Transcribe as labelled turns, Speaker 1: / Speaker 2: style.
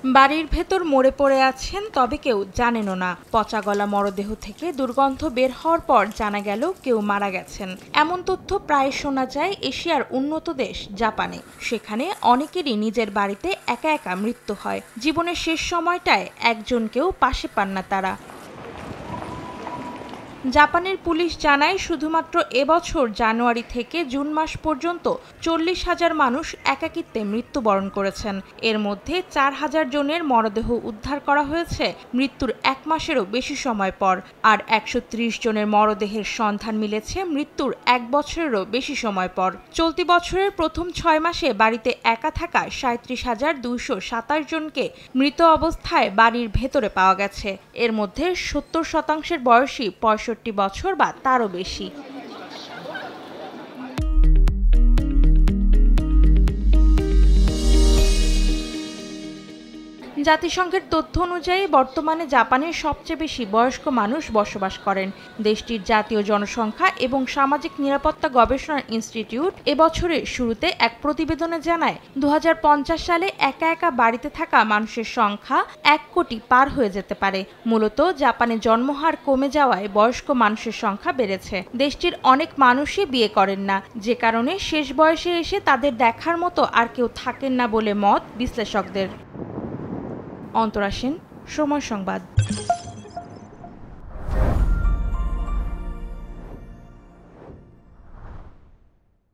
Speaker 1: বাড়ির ভেতর মরে পড়ে আছেন, তবে কেউ জানেনও না। পচা গলা মরদেহ থেকে দুর্গন্ধ বের হওয়ার পর জানা গেল কেউ মারা গেছেন। এমন তথ্য প্রায় শোনা যায় এশিয়ার উন্নত দেশ জাপানে। সেখানে অনেকেরই নিজের বাড়িতে একা একা মৃত্যু হয়। জীবনের শেষ সময়টায় একজনকেও পাশে পান না তারা। জাপানের পুলিশ জানায়, শুধুমাত্র এবছর জানুয়ারি থেকে জুন মাস পর্যন্ত 40,000 মানুষ একাকিত্বে মৃত্যুবরণ করেছেন। এর মধ্যে 4,000 জনের মরদেহ উদ্ধার করা হয়েছে মৃত্যুর 1 মাসেরও বেশি সময় পর, আর 130 জনের মরদেহের সন্ধান মিলেছে মৃত্যুর 1 বছরেরও বেশি সময় পর। চলতি বছরের প্রথম 6 মাসে বাড়িতে একা থাকা 37,227 জনকে মৃত অবস্থায় বাড়ির ভেতরে পাওয়া গেছে। এর মধ্যে 70% বয়সী 65 বছর বা তারও বেশি। জাতিসংঘের তথ্য অনুযায়ী বর্তমানে জাপানের সবচেয়ে বেশি বয়স্ক মানুষ বসবাস করেন। দেশটির জাতীয় জনসংখ্যা এবং সামাজিক নিরাপত্তা গবেষণা ইনস্টিটিউট এবছরের শুরুতে এক প্রতিবেদনে জানায়, 2050 সালে একা একা বাড়িতে থাকা মানুষের সংখ্যা 1 কোটি পার হয়ে যেতে পারে। মূলত জাপানে জন্মহার কমে যাওয়ায় বয়স্ক মানুষের সংখ্যা বেড়েছে। দেশটির অনেক মানুষই বিয়ে করেন না, যে কারণে শেষ বয়সে এসে তাদের দেখার মতো আর কেউ থাকেন না বলে মত বিশ্লেষকদের। অন্তরা সেন, সময় সংবাদ।